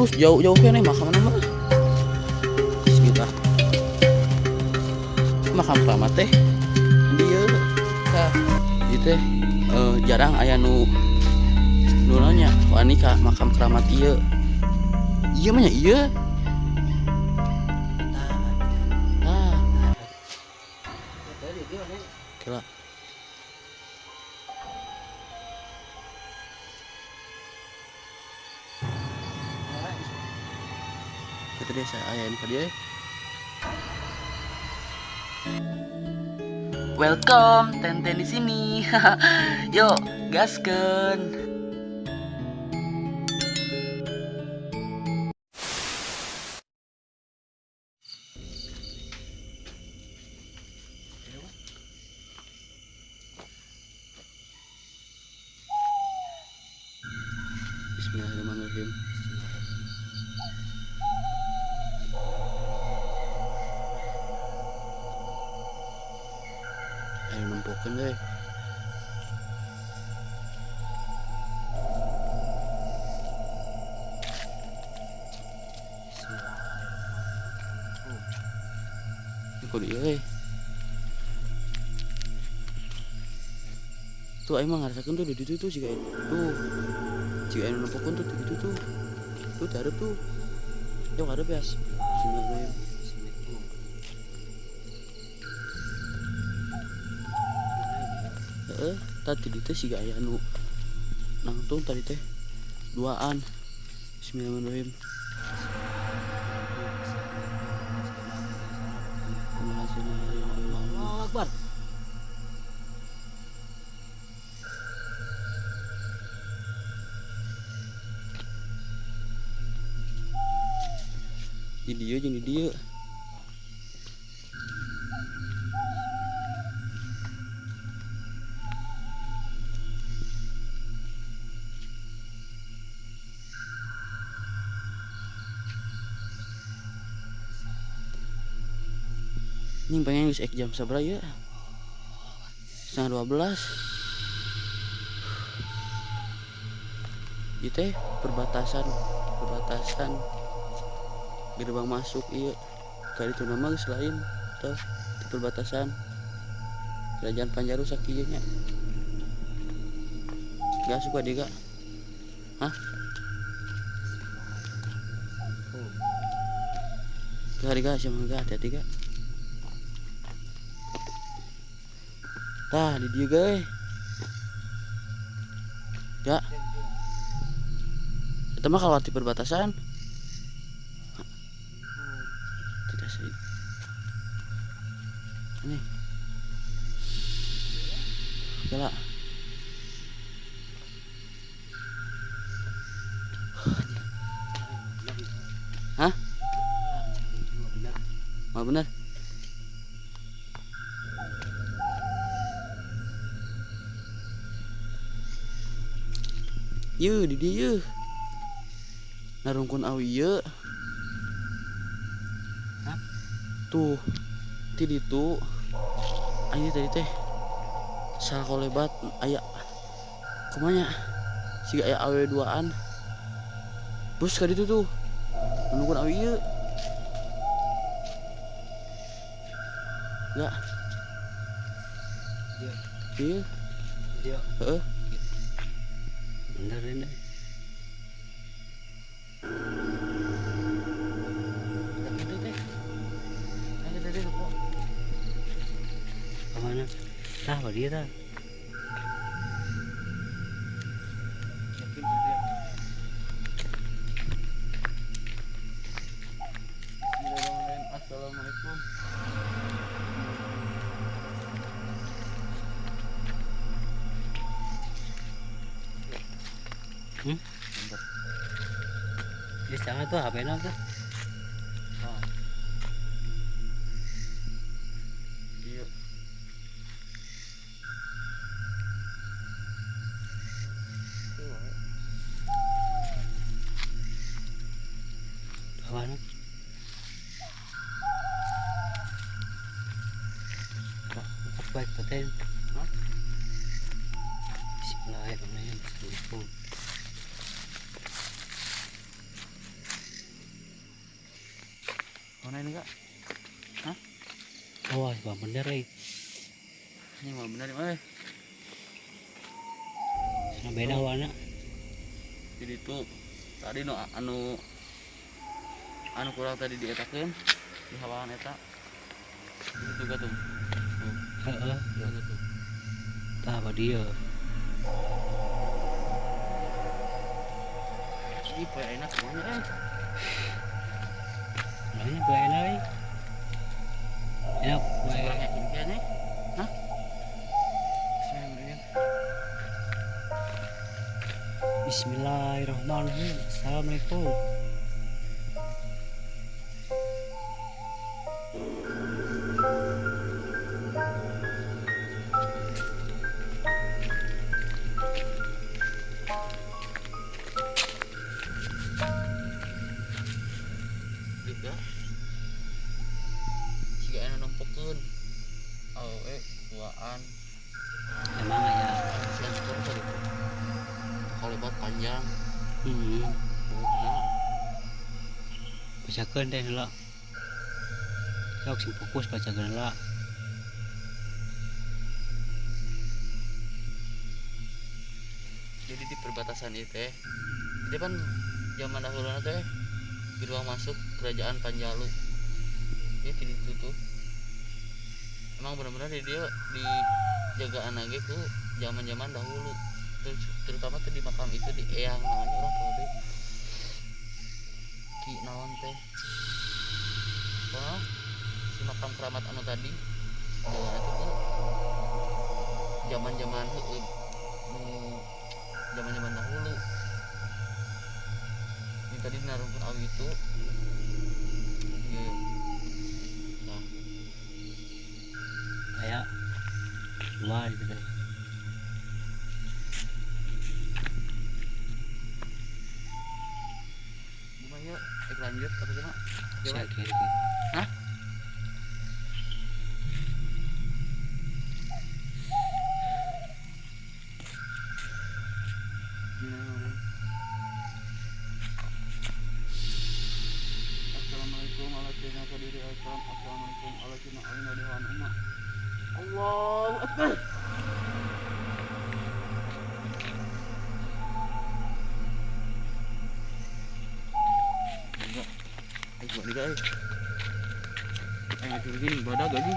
lurus jauh-jauh kan nih makam nama sekitar makam keramat teh dia kah gitu jarang aya nu nanya wani ka makam keramat iya mah iya kira itu dia saya ayain ke dia. Welcome, Tenten di sini. Yuk, gaskeun. Bismillahirrahmanirrahim. Ayo nempukeun deh. Kok dia tuh aing mah ngarasakeun tuh di ditu tuh jika tuh jika aing nempukeun tuh gitu tuh hareup tuh yuk hareup ya bismillahirrahmanirrahim. Tadi di teh siga aya anu nangtung tadi teh duaan. Bismillahirrahmanirrahim. Allahu Akbar. Di dia jeung di dia. Ini pengen geus jam sabaraha ya? 11:30. Ieu teh perbatasan gerbang masuk ieu. Kali itu nama geus lain teh di perbatasan Kerajaan Panjaru sakieu nya. Gak suka dia gak? Hah? Hari gak sih mah hati-hati gak? Tah di dia guys. Ya. Itu mah kalau di perbatasan. Tidak sih. Ini. Gila. Hah? Mah benar. Ye di dieu narungkun awi ye tuh ti ditu ini tadi teh sakolebat aya kumanya siga aya awe duaan bus ka ditu tuh narungkun awi ye enggak iya heeh bener ini kemana tah dia tah Assalamualaikum. Di sana tuh HP na tuh. Oh. Iya. Kawan. Baik paten. Bismillahirrahmanirrahim. Mana ini kak? Hah? Oh, bang bener Ini mah bener mah. Nah, beda warna. Jadi tuh tadi no anu kurang tadi dietakeun di hawalan eta. Itu juga tuh. Heeh. Tuh gitu. Tah apa dia? Ini poe enak semuanya Namanya gue enak. Enak gue. Kurang yakin kayaknya. Hah? Bismillahirrahmanirrahim. Bismillahirrahmanirrahim. Assalamualaikum. Juga jika anu nempokeun awewe tuaan Emang ya. sensor tadi tuh kalau lebat panjang nah Bacakeun teh heula. Sok sing fokus bacakeun heula. jadi di perbatasan itu kan zaman dahulu teh di ruang masuk kerajaan Panjalu ya di situ tuh emang benar-benar dia dijagaan lagi tuh zaman dahulu terutama tuh di makam itu di Eyang namanya orang tahu deh Ki naon teh si makam keramat anu tadi jalan itu tuh zaman dahulu ini tadi naruhkeun awi itu iya nah Kayak luar gitu deh. gimana ya lanjut apa gimana Saya kira. hah Assalamualaikum warahmatullahi wabarakatuh. Assalamualaikum warahmatullahi wabarakatuh. Allahu Akbar. Enggak. Ayo gini, badak gaji.